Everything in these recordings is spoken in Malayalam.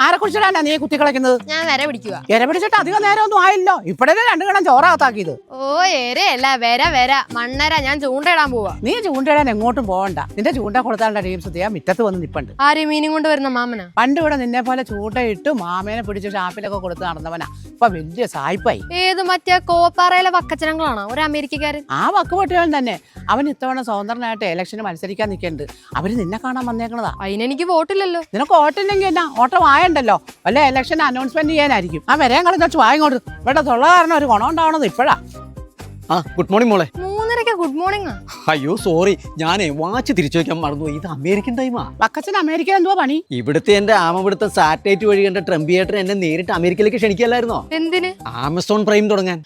ആരെ കുറിച്ചിട്ടാ നീ കുത്തി കളിക്കുന്നത്? ഞാൻ വര പിടിക്കുക. ഇര പിടിച്ചിട്ട് അധികം നേരം ഒന്നും ആയില്ലോ. ഇപ്പഴേ 2 കണം ചോറാത്താക്കിയത്. ഓ എരയല്ല വര മണ്ണര. ഞാൻ ചൂണ്ടയിടാൻ പോവാ. നീ ചൂണ്ടയിടാൻ എങ്ങോട്ടും പോകണ്ട. നിന്റെ ചൂണ്ട കൊടുത്താലുള്ള ടീംസ് ചെയ്യാൻ മുറ്റത്ത് വന്ന് നിപ്പുണ്ട്. ആര് മീനും കൊണ്ട് വരുന്ന മാമനാ? പണ്ട് ഇവിടെ നിന്നെ പോലെ ചൂണ്ടയിട്ട് മാമേനെ പിടിച്ച് ഷാപ്പിലൊക്കെ കൊടുത്ത് നടന്നവനാ. ഇപ്പൊ വലിയ സായിപ്പായി. ഏത് മറ്റേ കോപ്പാറയിലെ വക്കച്ചനങ്ങളാണോ? ഒരു അമേരിക്കക്കാരൻ. ആ വക്കുപൊട്ടിയാൻ തന്നെ. അവൻ ഇത്തവണ സ്വതന്ത്രനായിട്ട് ഇലക്ഷന് മത്സരിക്കാൻ നിൽക്കുന്നുണ്ട്. അവര് നിന്നെ കാണാൻ വന്നേക്കണതാ. അതിനെനിക്ക് വോട്ടില്ലല്ലോ. നിനക്ക് വോട്ടില്ലെങ്കിൽ എന്നാ? ഓട്ടം ആയണ്ടല്ലോ. വല്ല ഇലക്ഷൻ അനൗൺസ്മെന്റ് ചെയ്യാനായിരിക്കും. ആ വരെയും കളി വെച്ച് വായിങ്ങോട്ട്. ഇവിടെ തൊള്ള കാരണം ഒരു ഗുണം ഉണ്ടാവണത് ഇപ്പഴാ. ഗുഡ് മോർണിംഗ് മോളെ. 3:30 ഗുഡ് മോർണിംഗ്. അയ്യോ സോറി, ഞാനേ വാച്ച് തിരിച്ചു വെക്കാൻ മറന്നുപോയി. ഇത് അമേരിക്കൻ ടൈമാ. വക്കച്ചൻ അമേരിക്ക എന്തുവാ പണി? ഇവിടുത്തെ എന്റെ ആമപിടുത്ത സാറ്റലൈറ്റ് വഴി കണ്ട ട്രംപിയേട്ടൻ എന്നെ നേരിട്ട് അമേരിക്കയിലേക്ക് ക്ഷണിക്കല്ലായിരുന്നോ? എന്തിന്? ആമസോൺ പ്രൈം തുടങ്ങാൻ.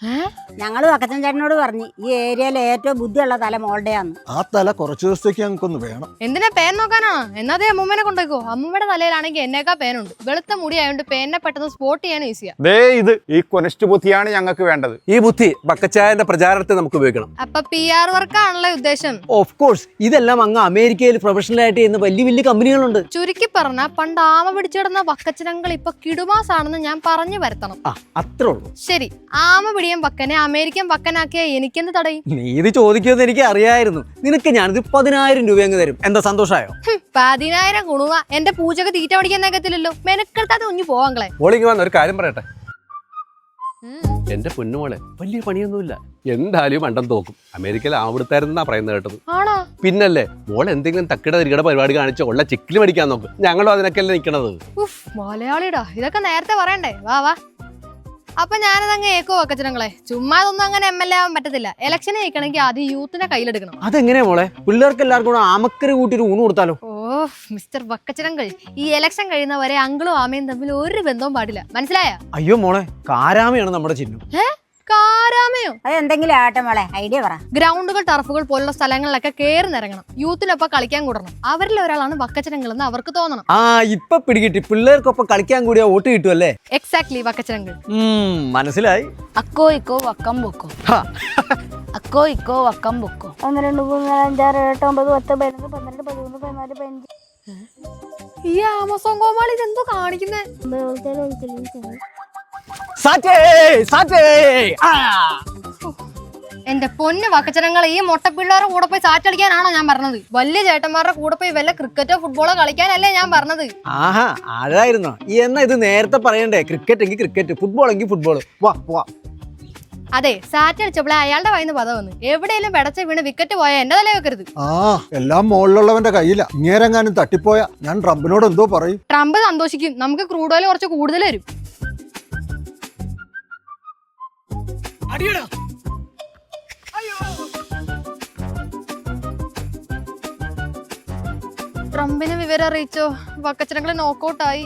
ഞങ്ങള് വക്കച്ചൻ ചേട്ടനോട് പറഞ്ഞു ഈ ഏരിയയിലെ ഏറ്റവും ബുദ്ധിയുള്ള തല മോളുടെയാന്ന്. ആ തല കുറച്ചു ദിവസത്തേക്ക് ഞങ്ങൾക്കൊന്ന് വേണം. എന്തിനാ പേൻ നോക്കാനാണോ? എന്നാതേ അമ്മൂമ്മനെ കൊണ്ടേക്കോ. അമ്മൂമ്മയുടെ തലയിലാണെങ്കിൽ എന്നേക്കാ പേനുണ്ട്. വെളുത്ത മുടി ആയതുകൊണ്ട് പേനെ പെട്ടെന്ന് സ്പോട്ട് ചെയ്യാൻ ഈസിയാ. ഇത് ഈ കൊനസ്റ്റ് ബുദ്ധിയാണ് ഞങ്ങൾക്ക് വേണ്ടത്. ഈ ബുദ്ധി ബക്കച്ചായന്റെ പ്രചാരണത്തെ നമുക്ക് ഉപയോഗിക്കണം. അപ്പൊ PR വർക്കാണല്ലോ ഉദ്ദേശം? Of course. ഇതെല്ലാം അങ്ങ് അമേരിക്കയിൽ പ്രൊഫഷണൽ ആയിട്ട് ചെയ്യുന്ന വലിയ വലിയ കമ്പനികളുണ്ട്. ചുരുക്കി പറഞ്ഞ പണ്ട് ആമ പിടിച്ചിടുന്ന വക്കച്ചനങ്ങൾ ഇപ്പൊ കിടുമാസാണെന്ന് ഞാൻ പറഞ്ഞു വരുത്തണം. അത്രേ ഉള്ളൂ. ശരി, ആമ പിടിയൻ വക്കനെ അമേരിക്കൻ വക്കനാക്കിയ എനിക്കെന്ത് തടയും? നീ ഇത് ചോദിക്കുമെന്ന് എനിക്ക് അറിയായിരുന്നു. നിനക്ക് ഞാനിത് 10,000 രൂപ അങ്ങ് തരും. എന്താ സന്തോഷമായോ? 10,000 ഗുണുവ. എന്റെ പൂജക്ക് തീറ്റ പഠിക്കാൻ നേക്കത്തില്ലല്ലോ. മെനക്കെടുത്താതെ കുഞ്ഞു പോവാങ്ങളെ. മോളിങ്ങ് വന്ന ഒരു കാര്യം പറയട്ടെ. എന്റെ പൊന്നുമോളെ, വലിയ പണിയൊന്നുമില്ല. എന്തായാലും മണ്ടം തോക്കും. അമേരിക്കയിൽ ആവിടുത്തായിരുന്നാ പറയുന്നത് കേട്ടത്. ആണോ? പിന്നല്ലേ, മോൾ എന്തെങ്കിലും തക്കിട തിരികട പരിപാടി കാണിച്ചോ ഉള്ള ചിക്കില് മേടിക്കാൻ നോക്ക്. ഞങ്ങളും അതിനൊക്കെയല്ലേ നിൽക്കണത്. മലയാളിടാ, ഇതൊക്കെ നേരത്തെ പറയണ്ടേ. വാ. അപ്പൊ ഞാനതങ്ങ് ഏക്കോ വക്കച്ചനങ്ങളെ. ചുമ്മാ അതൊന്നും അങ്ങനെ MLA ആവാൻ പറ്റത്തില്ല. ഇലക്ഷന് ജയിക്കണമെങ്കിൽ ആദ്യം യൂത്തിനെ കയ്യിലെടുക്കണം. അതെങ്ങനെയാ മോളെ? പിള്ളേർക്ക് എല്ലാവർക്കും കൂടെ ആമക്കര കൂട്ടിട്ട് ഊണ് കൊടുത്താലോ? മിസ്റ്റർ വക്കച്ചനങ്ങൾ, ഈ ഇലക്ഷൻ കഴിയുന്നവരെ അങ്കിളും ആമയും തമ്മിൽ ഒരു ബന്ധവും പാടില്ല. മനസ്സിലായ? അയ്യോ മോളെ, കാരാമയാണ് നമ്മുടെ ചിഹ്നം. കാരാമയോ? അതെന്തെങ്കിലും ആട്ടെ മോളെ, ഐഡിയ പറ. ഗ്രൗണ്ടുകൾ, ടർഫുകൾ പോലുള്ള സ്ഥലങ്ങളിലൊക്കെ കയറി നിറങ്ങണം. യൂത്തിനൊപ്പം കളിക്കാൻ കൂടണം. അവരിൽ ഒരാളാണ് വക്കച്ചനങ്ങൾ എന്ന് അവർക്ക് തോന്നണം. ഇപ്പൊ പിടികിട്ടി. പിള്ളേർക്കൊപ്പം കളിക്കാൻ കൂടിയ വോട്ട് കിട്ടുമല്ലേ? എക്സാക്ട്ലി വക്കച്ചനങ്ങൾ. മനസ്സിലായി. അക്കോ ഇക്കോ വക്കം പൊക്കോ. അക്കോ ഇക്കോ വക്കം പൊക്കോ. 1 2 3 4 5 6 7 8 9 10 11 12 13 14 15. ഈ ആമസോൺ കോമാളി ഇതെന്തോ കാണിക്കുന്നേ? എന്റെ പൊന്ന് വക്കച്ചനങ്ങളെ, ഈ മൊട്ടപ്പിള്ളേരുടെ കൂടെ പോയി സാറ്റടിക്കാനാണോ ഞാൻ പറഞ്ഞത്? വലിയ ചേട്ടന്മാരുടെ കൂടെ പോയി വല്ല ക്രിക്കറ്റോ ഫുട്ബോളോ കളിക്കാനല്ലേ ഞാൻ പറഞ്ഞത്. ആഴായിരുന്നോ? എന്നാ ഇത് നേരത്തെ പറയണ്ടേ? ക്രിക്കറ്റ് എങ്കിൽ ക്രിക്കറ്റ്, ഫുട്ബോൾ എങ്കിൽ ഫുട്ബോൾ. വാ. അതെ, സാറ്റ് അടിച്ചപ്പോഴേ അയാളുടെ വായിന്ന് പദം വന്നു. എവിടെയെങ്കിലും പെടച്ച വീണ് വിക്കറ്റ് പോയാൽ എന്റെ തല വെക്കരുത്. എല്ലാം മുകളിലുള്ളവന്റെ കയ്യില. ഇങ്ങേരെങ്ങാനും തട്ടിപ്പോയാ ഞാൻ ട്രംപിനോട് എന്തോ പറയും. ട്രംപ് സന്തോഷിക്കും. നമുക്ക് ക്രൂഡ് ഓയിൽ കുറച്ച് കൂടുതൽ വരും. ട്രംപിന് വിവരം അറിയിച്ചോ? വക്കച്ചനങ്ങളെ നോക്കൗട്ടായി.